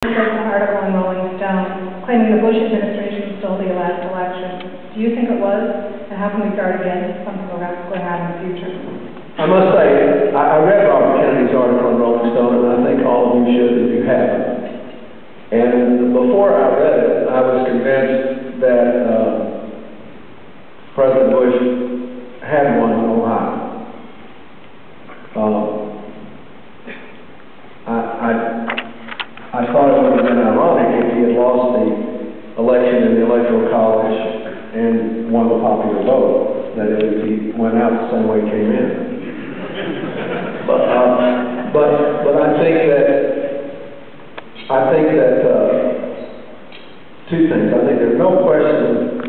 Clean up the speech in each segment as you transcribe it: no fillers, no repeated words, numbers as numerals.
An article in Rolling Stone claiming the Bush administration stole the last election. Do you think it was? And how can we guard against something like that going to happen in the future? I must say, I read Robert Kennedy's article in Rolling Stone, and I think all of you should if you haven't. And before I read it, I was convinced that President Bush had won Ohio. I thought it would have been ironic if he had lost the election in the Electoral College and won the popular vote. That is, if he went out the same way he came in. But I think that two things. I think there's no question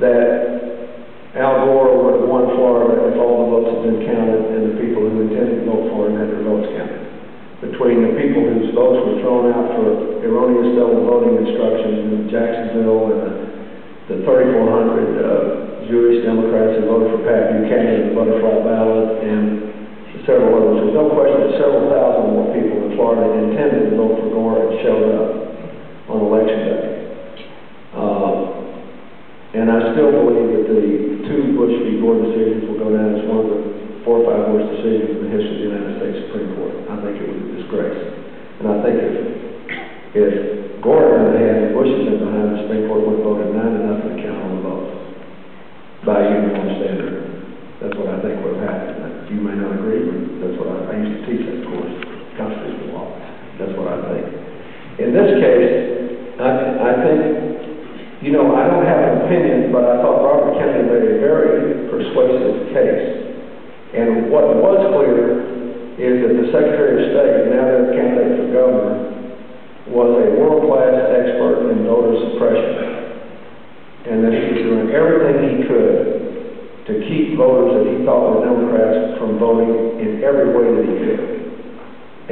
that Al Gore would have won Florida if all the votes had been counted and the people who intended to vote for him had their votes counted. Between the people whose votes were thrown out for erroneous double voting instructions in Jacksonville and the 3,400 Jewish Democrats who voted for Pat Buchanan in the butterfly ballot and several others, there's no question that several thousand more people in Florida intended to vote for Gore and showed up on election day. And I still believe that the two Bush v. Gore decisions will go down as one of the 4 or 5 worst decisions in the history of the United States Supreme Court. I think it was a disgrace. And I think if Gore had had and Bush had been behind, the Supreme Court would have voted 9-0 to count on the votes by a uniform standard. That's what I think would have happened. You may not agree, but that's what I used to teach that course, constitutional law. That's what I think. In this case, I think, you know, I don't have an opinion, but I thought Robert Kennedy made a very persuasive case. And what was clear is that the Secretary of State, now their candidate for governor, was a world-class expert in voter suppression. And that he was doing everything he could to keep voters that he thought were Democrats from voting in every way that he could.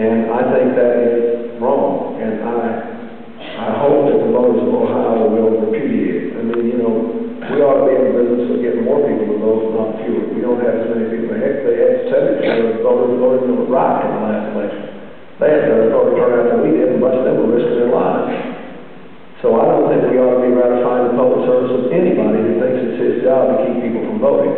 And I think that is wrong. And I hope that the voters of Ohio will repudiate it. I mean, you know, we ought to be in the business of getting more people to vote, not fewer. We don't have as many people. Heck, they had 70% of voters voting for the Rock in the last election. They had better voter turnout than we did, and much of them were risking their lives. So I don't think we ought to be ratifying the public service of anybody who thinks it's his job to keep people from voting.